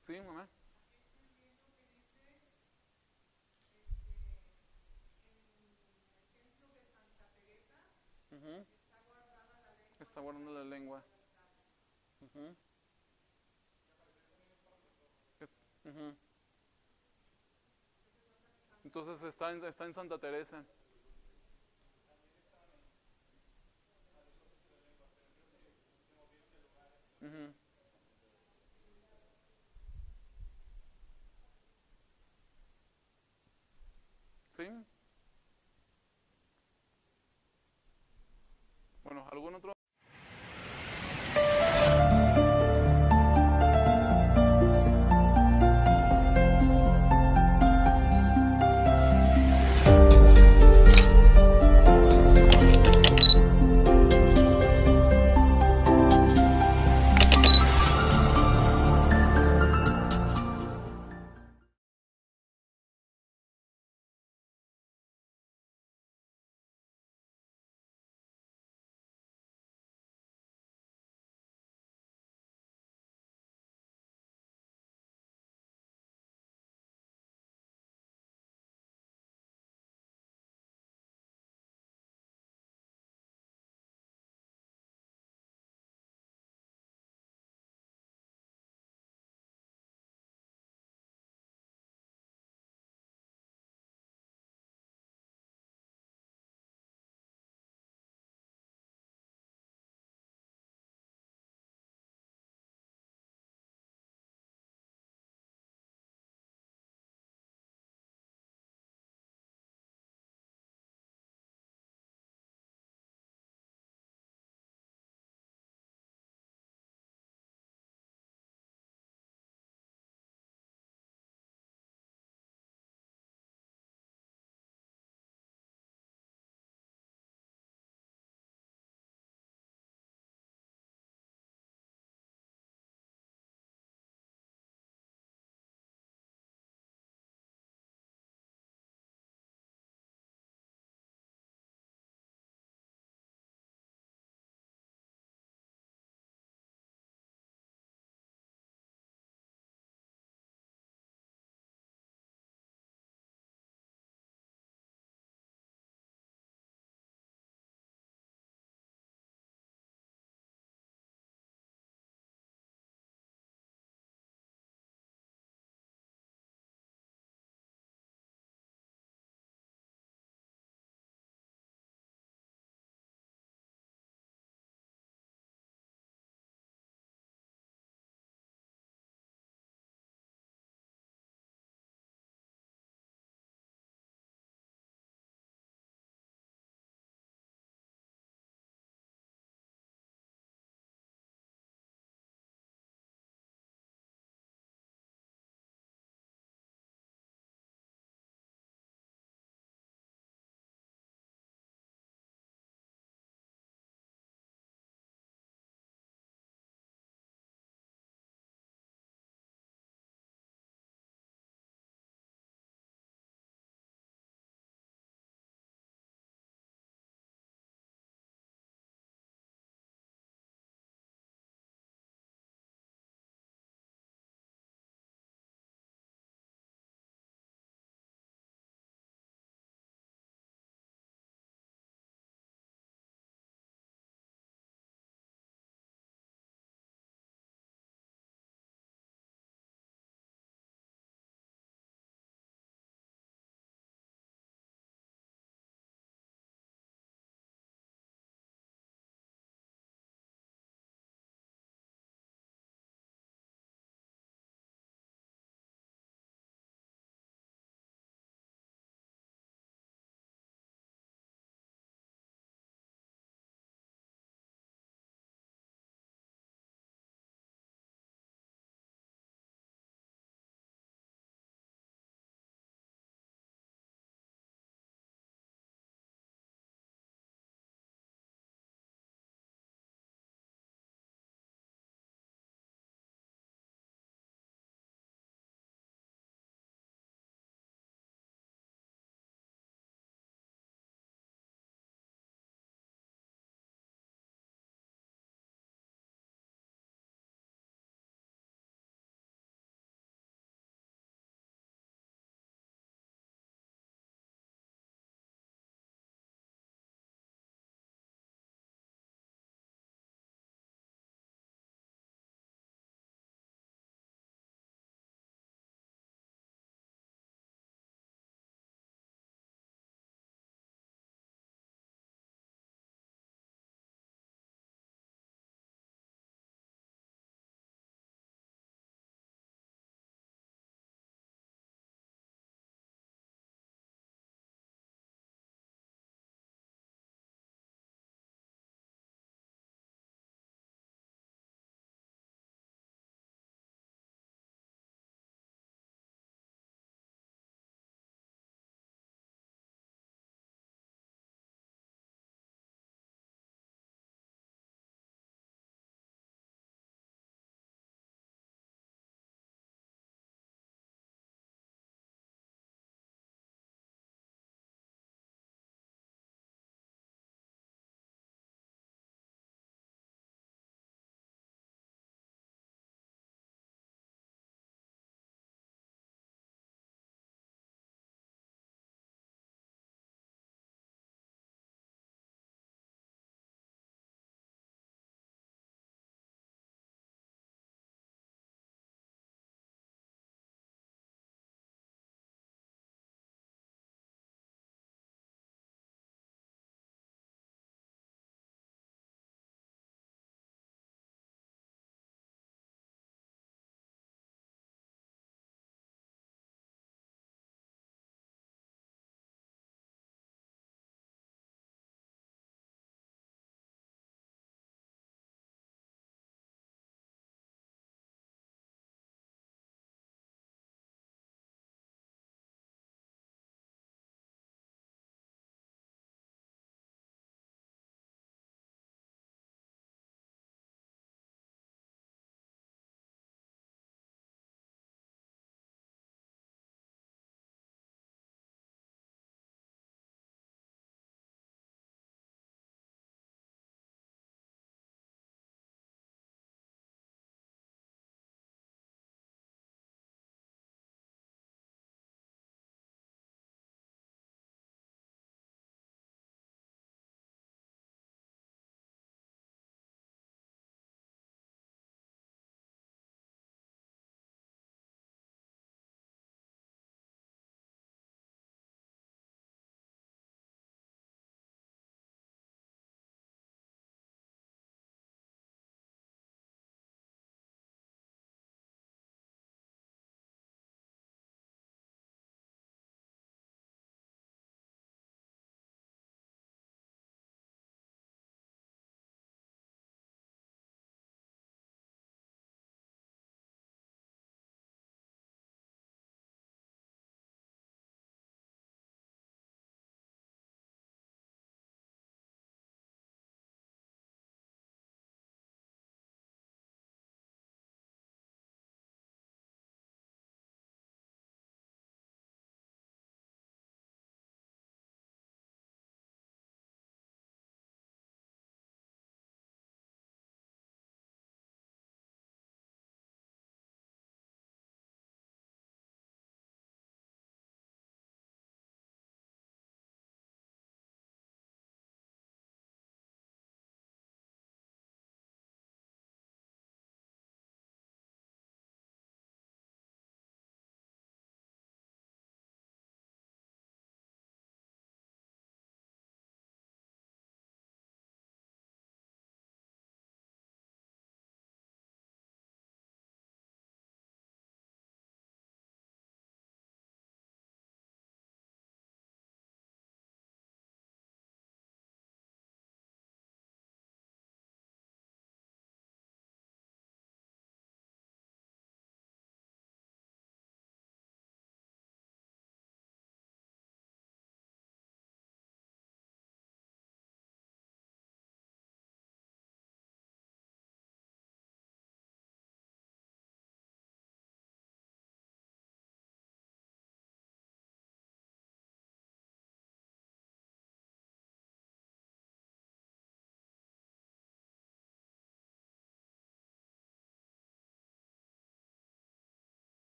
¿Sí, mamá? Uh-huh. Está guardando la lengua. Uh-huh. Uh-huh. Entonces está en Santa Teresa. Uh-huh. ¿Sí?